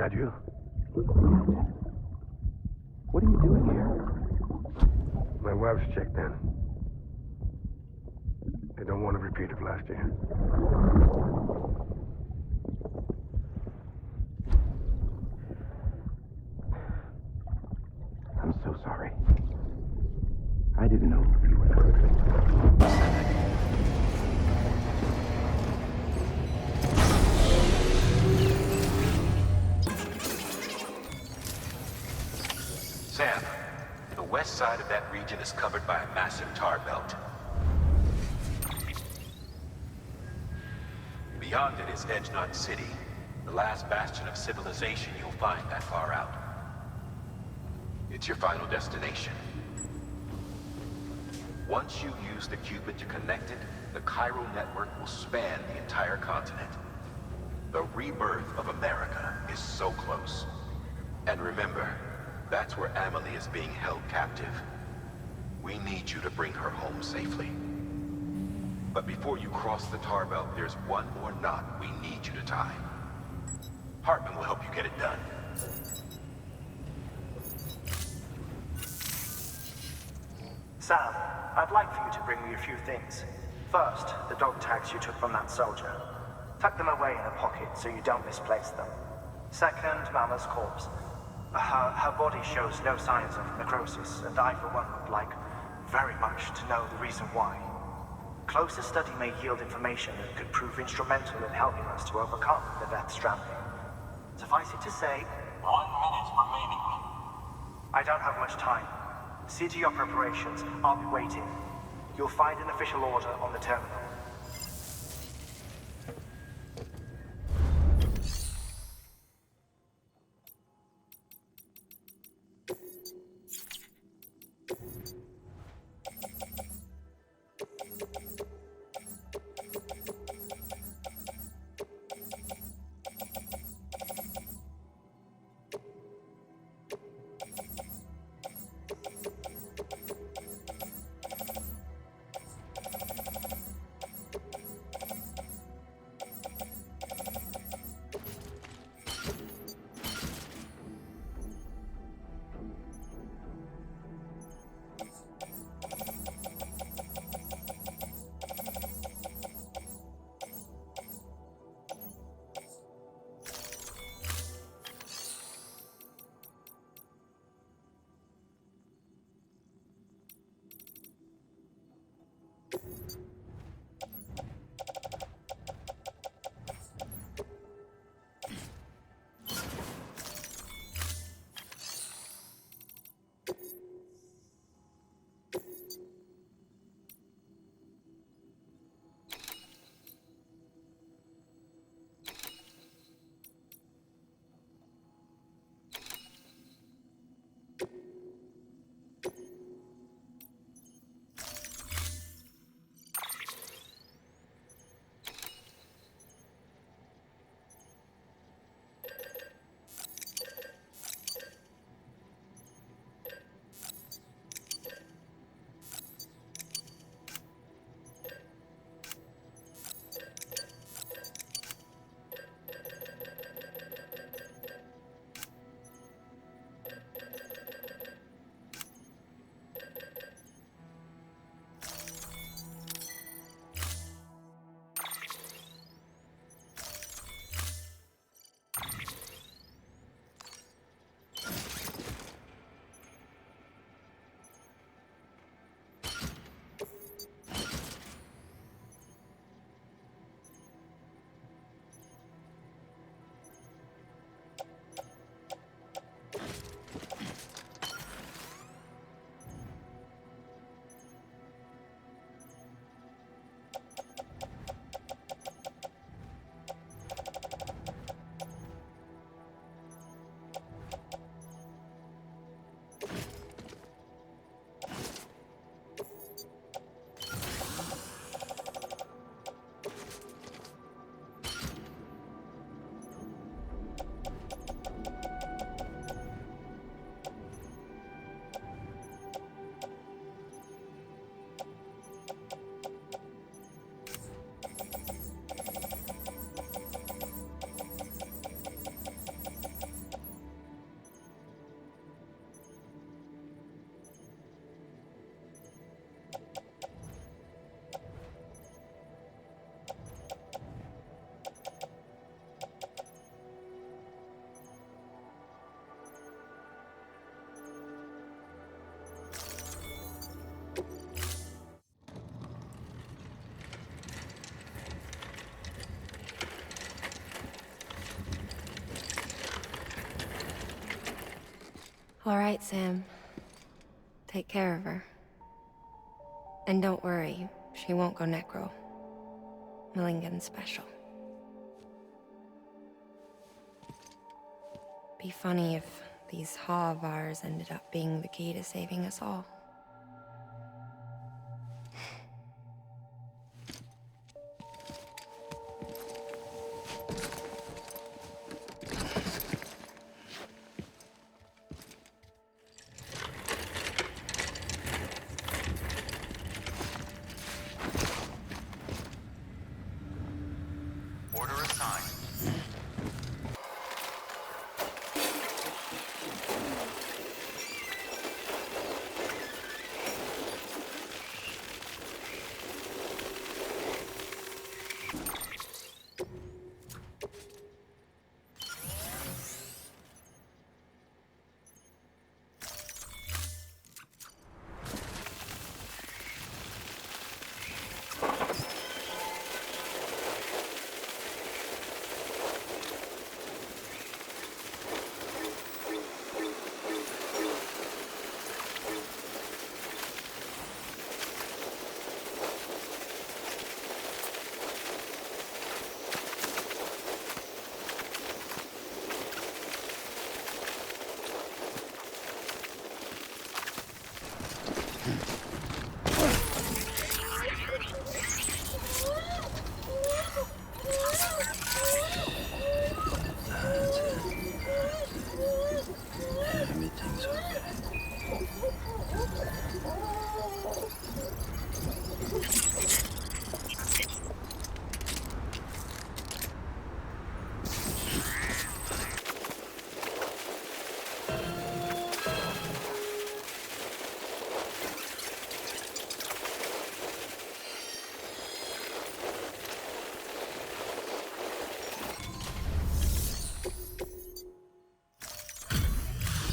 that you? What are you doing here? My wife's checked in. They don't want to repeat of last year. I'm so sorry. I didn't know you were perfect. Sam, the west side of that region is covered by a massive tar belt. Beyond it is Edgenut City, the last bastion of civilization you'll find that far out. It's your final destination. Once you use the Cupid to connect it, the chiral network will span the entire continent. The rebirth of America is so close. And remember, that's where Amelie is being held captive. We need you to bring her home safely. But before you cross the tar belt, there's one more knot we need you to tie. Hartman will help you get it done. Sam, I'd like for you to bring me a few things. First, the dog tags you took from that soldier. Tuck them away in a pocket so you don't misplace them. Second, Mama's corpse. Her body shows no signs of necrosis, and I, for one, would like very much to know the reason why. Closer study may yield information that could prove instrumental in helping us to overcome the death stranding. Suffice it to say, 1 minute remaining. I don't have much time. See to your preparations. I'll be waiting. You'll find an official order on the terminal. All right, Sam. Take care of her. And don't worry, she won't go necro. Millingen's special. Be funny if these Ha of ours ended up being the key to saving us all. Order assigned. Everything's okay.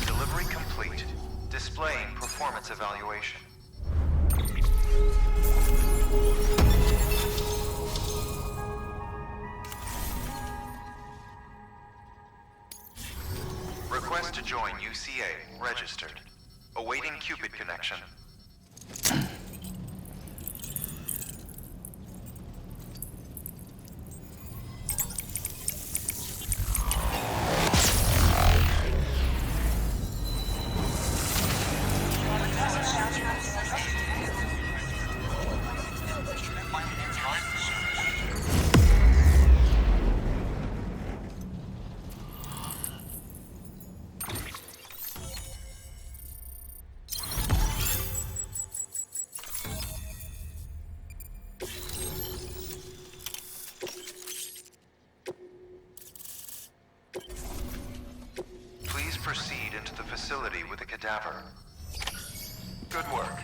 Delivery complete. Displaying performance evaluation. Request to join UCA. Registered. Awaiting Cupid connection. Please proceed into the facility with the cadaver. Good work.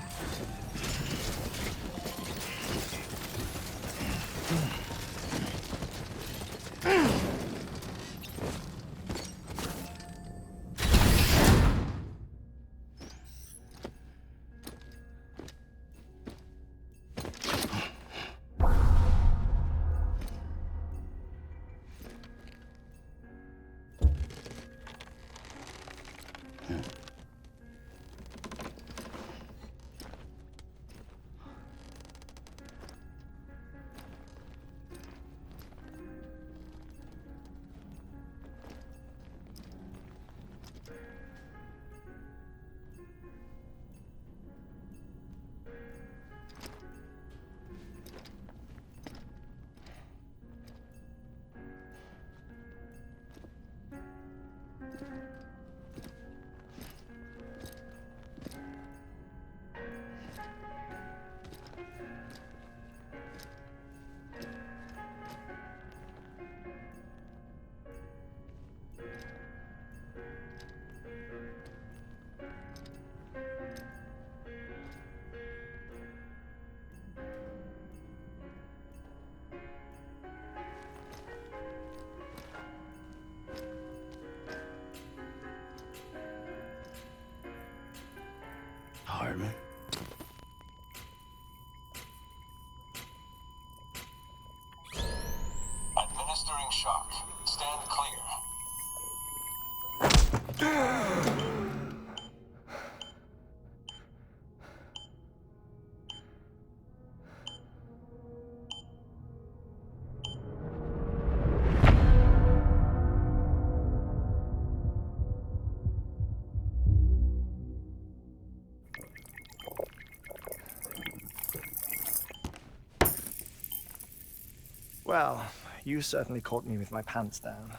Well, you certainly caught me with my pants down.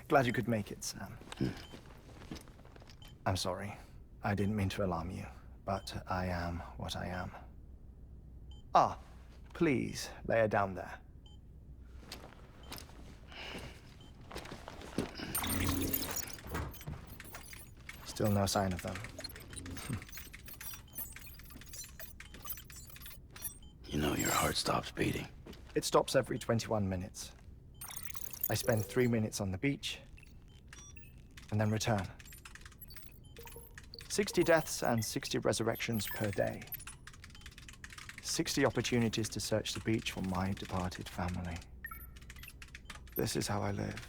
Glad you could make it, Sam. I'm sorry. I didn't mean to alarm you, but I am what I am. Ah, please, lay her down there. Still no sign of them. You know your heart stops beating. It stops every 21 minutes. I spend 3 minutes on the beach, and then return. 60 deaths and 60 resurrections per day. 60 opportunities to search the beach for my departed family. This is how I live.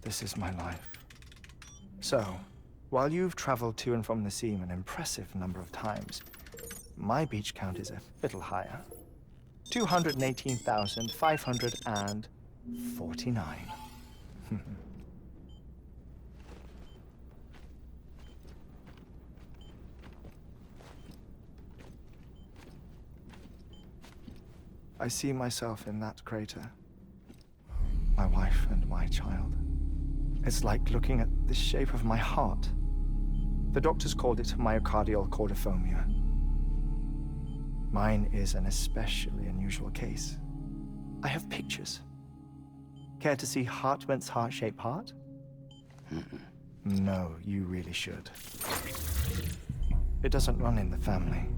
This is my life. So, while you've traveled to and from the sea an impressive number of times, my beach count is a little higher. 218,549. I see myself in that crater. My wife and my child. It's like looking at the shape of my heart. The doctors called it myocardial cordiformia. Mine is an especially unusual case. I have pictures. Care to see Hartman's heart-shaped heart? No, you really should. It doesn't run in the family.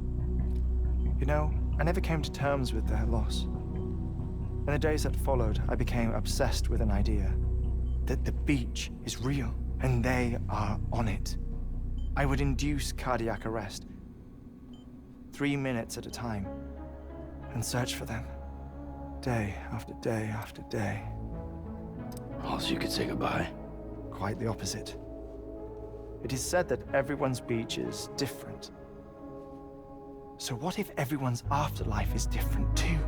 You know, I never came to terms with their loss. In the days that followed, I became obsessed with an idea that the beach is real, and they are on it. I would induce cardiac arrest, 3 minutes at a time, and search for them, day after day after day. Also, you could say goodbye. Quite the opposite. It is said that everyone's beach is different. So what if everyone's afterlife is different too?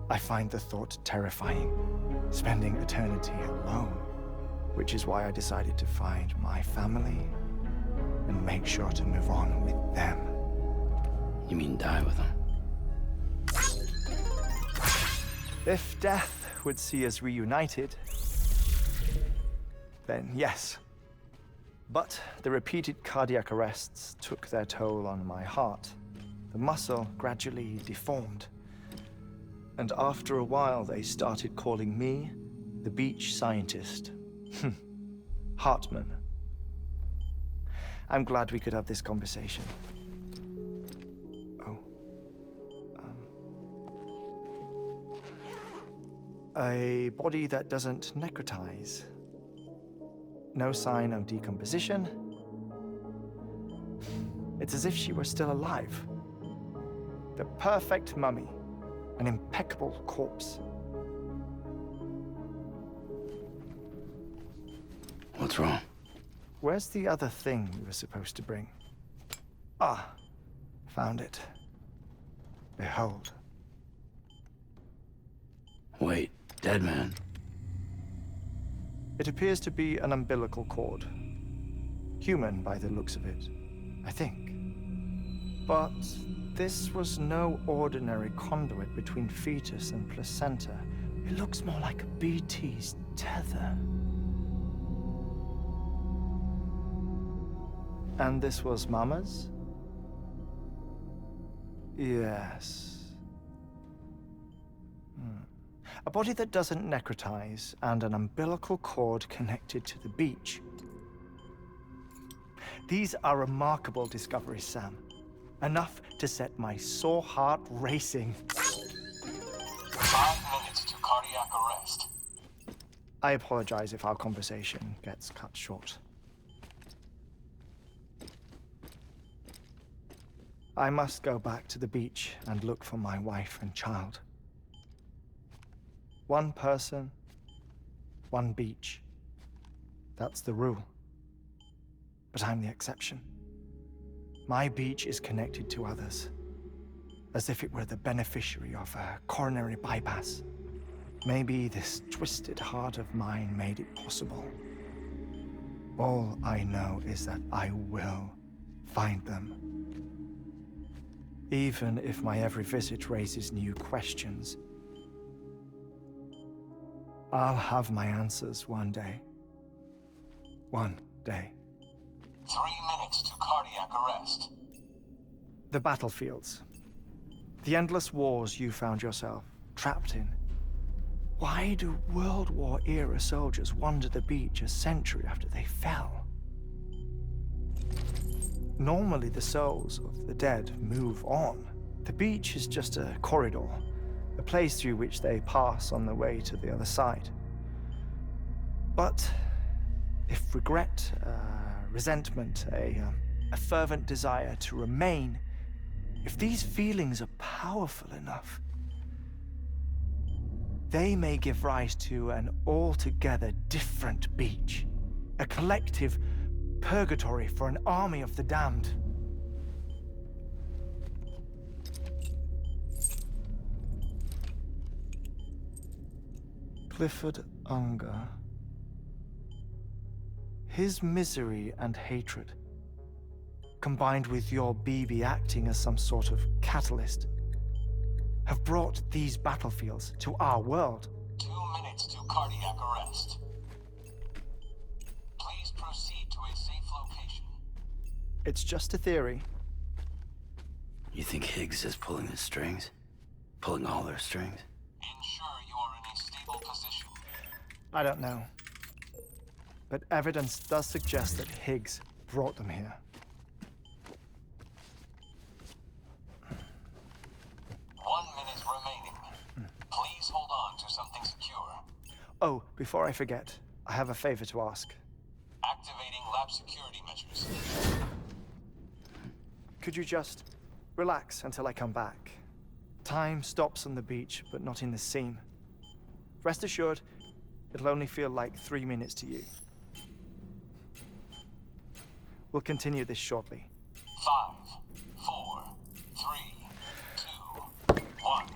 I find the thought terrifying, spending eternity alone, which is why I decided to find my family and make sure to move on with them. You mean die with them? If death would see us reunited, then yes. But the repeated cardiac arrests took their toll on my heart. The muscle gradually deformed. And after a while, they started calling me the beach scientist. Hartman. I'm glad we could have this conversation. Oh. A body that doesn't necrotize. No sign of decomposition. It's as if she were still alive. The perfect mummy. An impeccable corpse. What's wrong? Where's the other thing we were supposed to bring? Ah, found it. Behold. Wait, dead man. It appears to be an umbilical cord. Human by the looks of it, I think. But this was no ordinary conduit between fetus and placenta. It looks more like a BT's tether. And this was Mama's? Yes. A body that doesn't necrotize and an umbilical cord connected to the beach. These are remarkable discoveries, Sam. Enough to set my sore heart racing. 5 minutes to cardiac arrest. I apologize if our conversation gets cut short. I must go back to the beach and look for my wife and child. One person, one beach. That's the rule. But I'm the exception. My beach is connected to others, as if it were the beneficiary of a coronary bypass. Maybe this twisted heart of mine made it possible. All I know is that I will find them. even if my every visit raises new questions. I'll have my answers one day. One day. 3 minutes to cardiac arrest. The battlefields. The endless wars you found yourself trapped in. Why do World War-era soldiers wander the beach a century after they fell? Normally, the souls of the dead move on. The beach is just a corridor, a place through which they pass on the way to the other side. But if regret, resentment, a fervent desire to remain, if these feelings are powerful enough, they may give rise to an altogether different beach, a collective purgatory for an army of the damned. Clifford Unger. His misery and hatred, combined with your BB acting as some sort of catalyst, have brought these battlefields to our world. 2 minutes to cardiac arrest. Please proceed to a safe location. It's just a theory. You think Higgs is pulling the strings? Pulling all their strings? Ensure you are in a stable position. I don't know. But evidence does suggest that Higgs brought them here. 1 minute remaining. Please hold on to something secure. Oh, before I forget, I have a favor to ask. Activating lab security measures. Could you just relax until I come back? Time stops on the beach, but not in the scene. Rest assured, it'll only feel like 3 minutes to you. We'll continue this shortly. 5, 4, 3, 2, 1.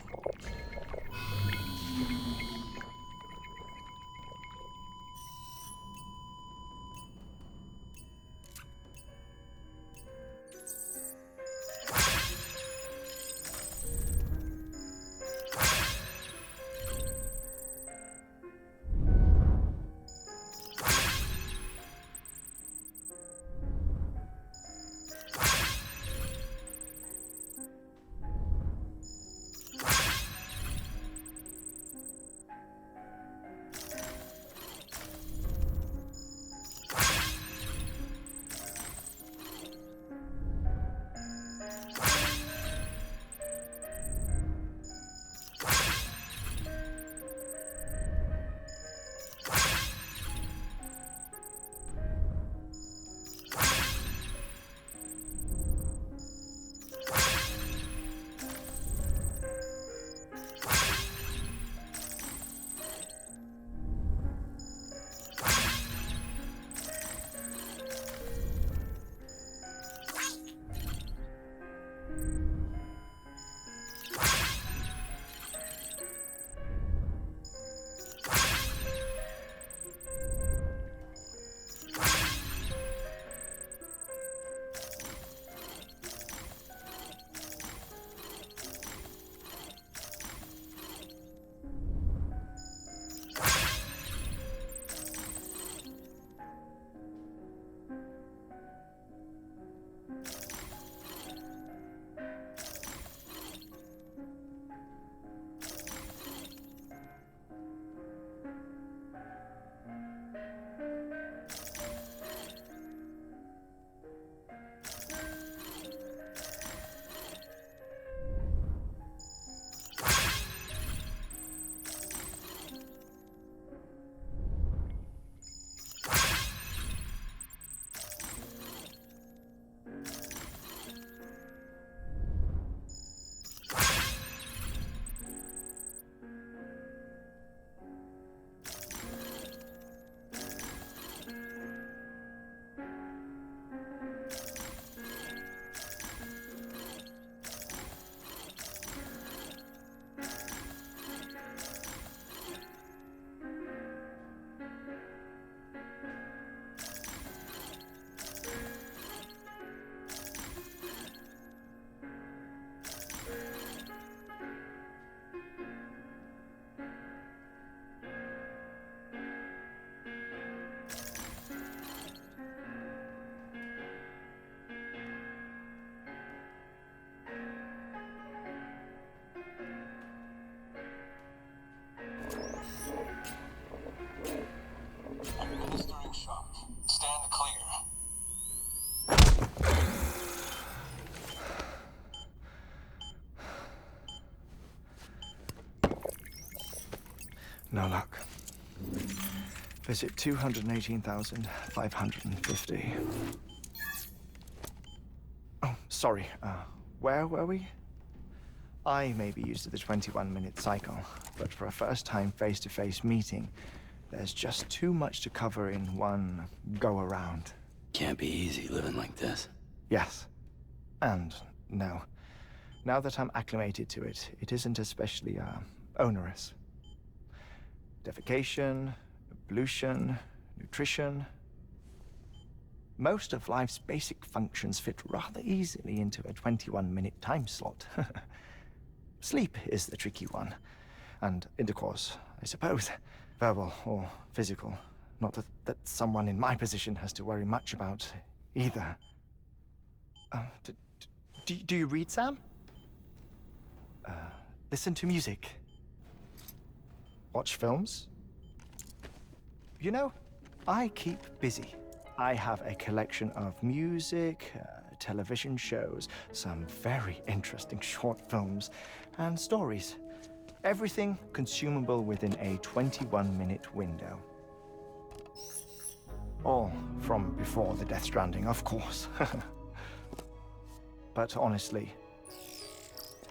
No luck. Visit 218,550. Oh, sorry. Where were we? I may be used to the 21-minute cycle, but for a first-time face-to-face meeting, there's just too much to cover in one go-around. Can't be easy living like this. Yes. And no. Now that I'm acclimated to it, it isn't especially, onerous. Defecation, ablution, nutrition. Most of life's basic functions fit rather easily into a 21-minute time slot. Sleep is the tricky one. And intercourse, I suppose. Verbal or physical. Not that someone in my position has to worry much about either. Do you read, Sam? Listen to music. Watch films. You know, I keep busy. I have a collection of music, television shows, some very interesting short films, and stories. Everything consumable within a 21-minute window. All from before the Death Stranding, of course. But honestly,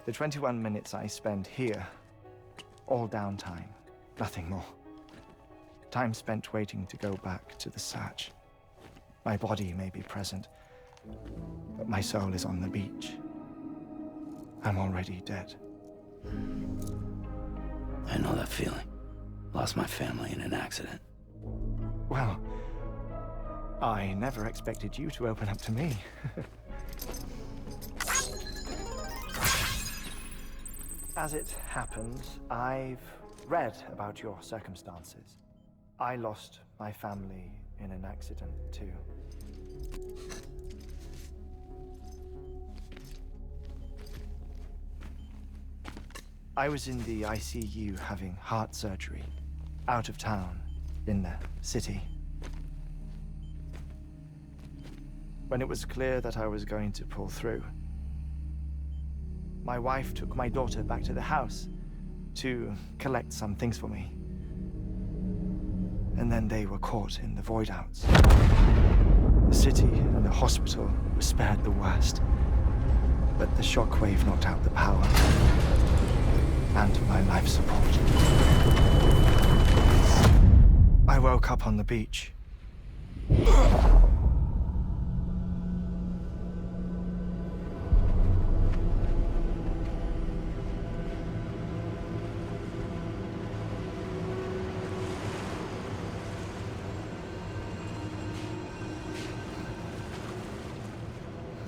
the 21 minutes I spend here, all downtime, nothing more. Time spent waiting to go back to the search. My body may be present, but my soul is on the beach. I'm already dead. I know that feeling. Lost my family in an accident. Well, I never expected you to open up to me. As it happens, I've read about your circumstances. I lost my family in an accident, too. I was in the ICU having heart surgery, out of town, in the city. When it was clear that I was going to pull through, my wife took my daughter back to the house to collect some things for me. And then they were caught in the void-outs. The city and the hospital were spared the worst, but the shockwave knocked out the power and my life support. I woke up on the beach.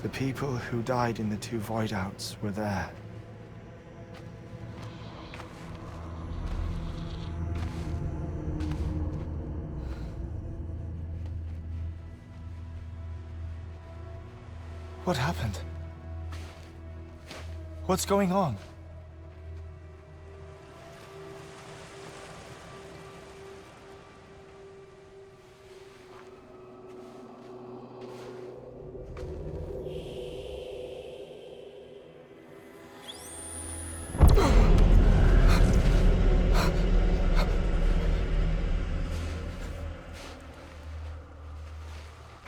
The people who died in the two void-outs were there. What happened? What's going on?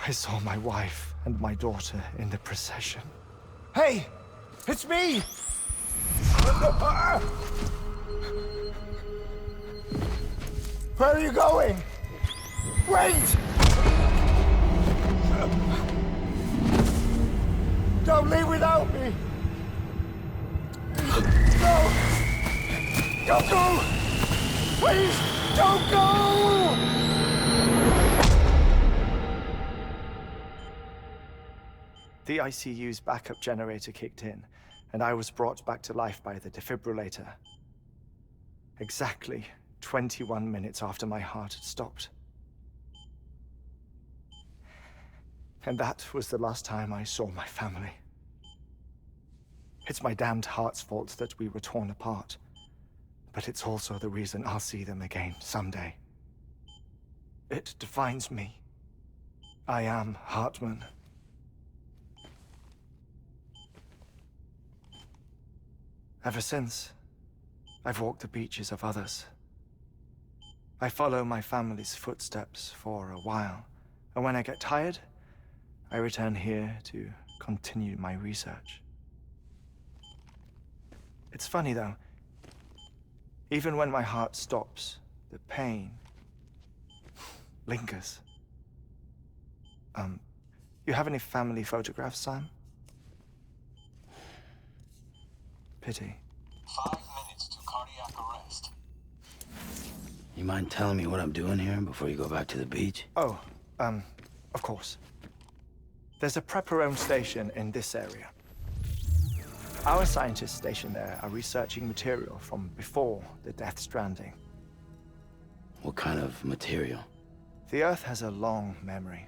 I saw my wife and my daughter in the procession. Hey! It's me! Where are you going? Wait! Don't leave without me! No! Don't go! Please, don't go! The ICU's backup generator kicked in, and I was brought back to life by the defibrillator. Exactly 21 minutes after my heart had stopped. And that was the last time I saw my family. It's my damned heart's fault that we were torn apart, but it's also the reason I'll see them again someday. It defines me. I am Hartman. Ever since, I've walked the beaches of others, I follow my family's footsteps for a while, and when I get tired, I return here to continue my research. It's funny though, even when my heart stops, the pain lingers. You have any family photographs, Sam? Pity. 5 minutes to cardiac arrest. You mind telling me what I'm doing here before you go back to the beach? Oh, of course. There's a Prepperone station in this area. Our scientists stationed there are researching material from before the Death Stranding. What kind of material? The Earth has a long memory.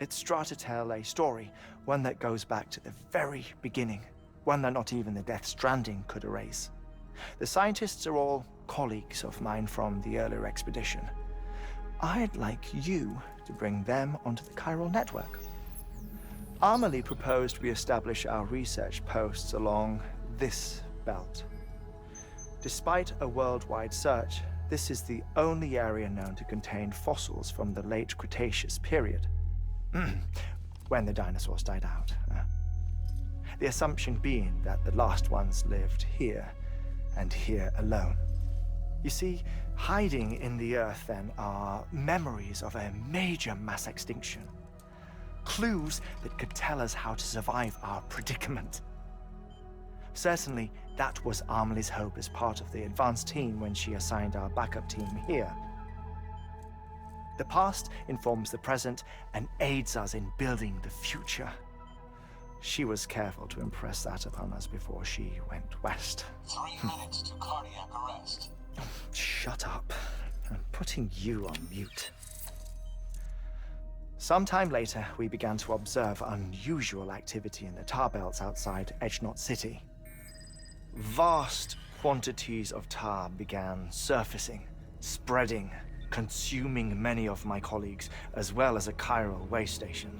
It's trying to tell a story, one that goes back to the very beginning, one that not even the Death Stranding could erase. The scientists are all colleagues of mine from the earlier expedition. I'd like you to bring them onto the chiral network. Amelie proposed we establish our research posts along this belt. Despite a worldwide search, this is the only area known to contain fossils from the late Cretaceous period, when the dinosaurs died out. The assumption being that the last ones lived here, and here alone. You see, hiding in the Earth then are memories of a major mass extinction. Clues that could tell us how to survive our predicament. Certainly, that was Amelie's hope as part of the advanced team when she assigned our backup team here. The past informs the present and aids us in building the future. She was careful to impress that upon us before she went west. 3 minutes to cardiac arrest. Shut up. I'm putting you on mute. Sometime later, we began to observe unusual activity in the tar belts outside Edgenot City. Vast quantities of tar began surfacing, spreading, consuming many of my colleagues, as well as a chiral way station.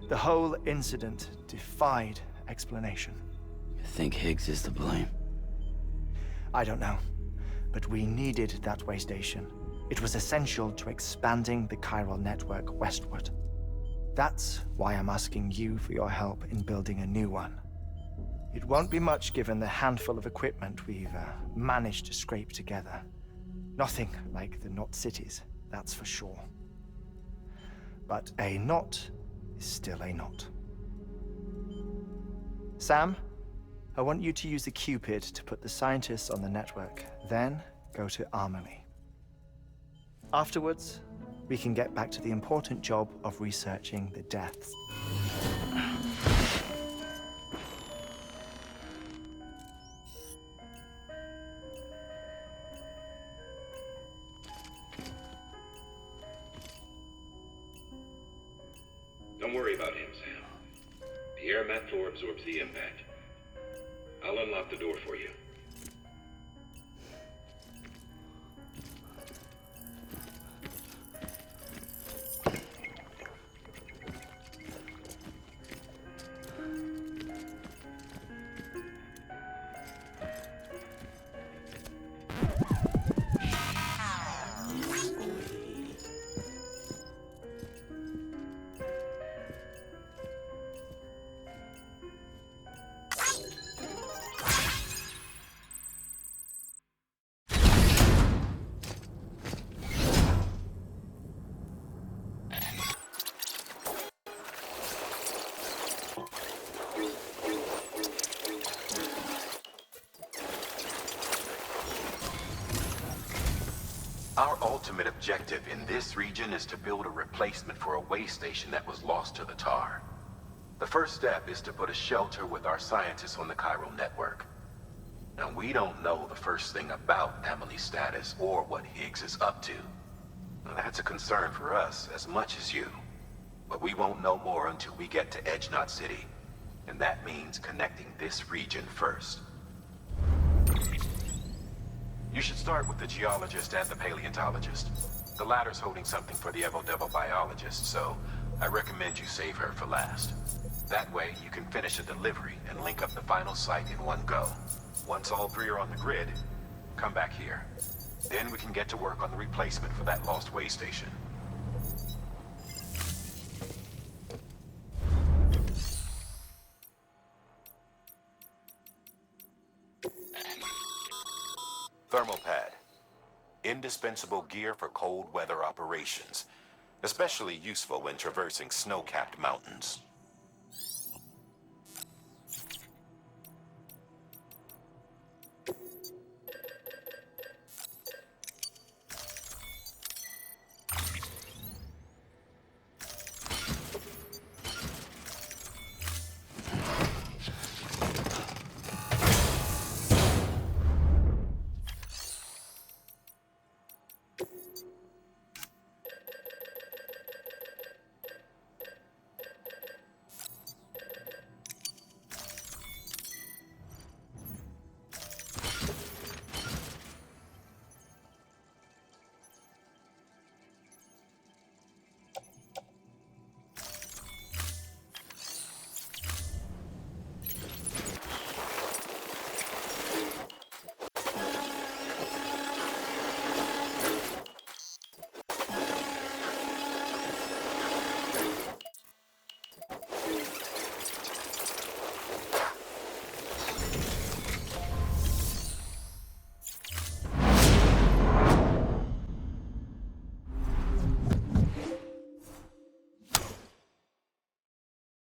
The whole incident defied explanation. You think Higgs is to blame? I don't know, but we needed that way station. It was essential to expanding the chiral network westward. That's why I'm asking you for your help in building a new one. It won't be much given the handful of equipment we've managed to scrape together. Nothing like the knot cities, that's for sure. But a knot is still a knot. Sam, I want you to use the Cupid to put the scientists on the network, then go to Amelie. Afterwards, we can get back to the important job of researching the deaths. Don't worry about him, Sam. The air mat floor absorbs the impact. I'll unlock the door for you. Our ultimate objective in this region is to build a replacement for a way station that was lost to the tar. The first step is to put a shelter with our scientists on the chiral network. Now, we don't know the first thing about Amelie's status or what Higgs is up to. Now, that's a concern for us as much as you. But we won't know more until we get to Edgenot City. And that means connecting this region first. You should start with the geologist and the paleontologist. The latter's holding something for the Evo-Devo biologist, so I recommend you save her for last. That way, you can finish a delivery and link up the final site in one go. Once all three are on the grid, come back here. Then we can get to work on the replacement for that lost way station. Thermal pad. Indispensable gear for cold weather operations. Especially useful when traversing snow-capped mountains.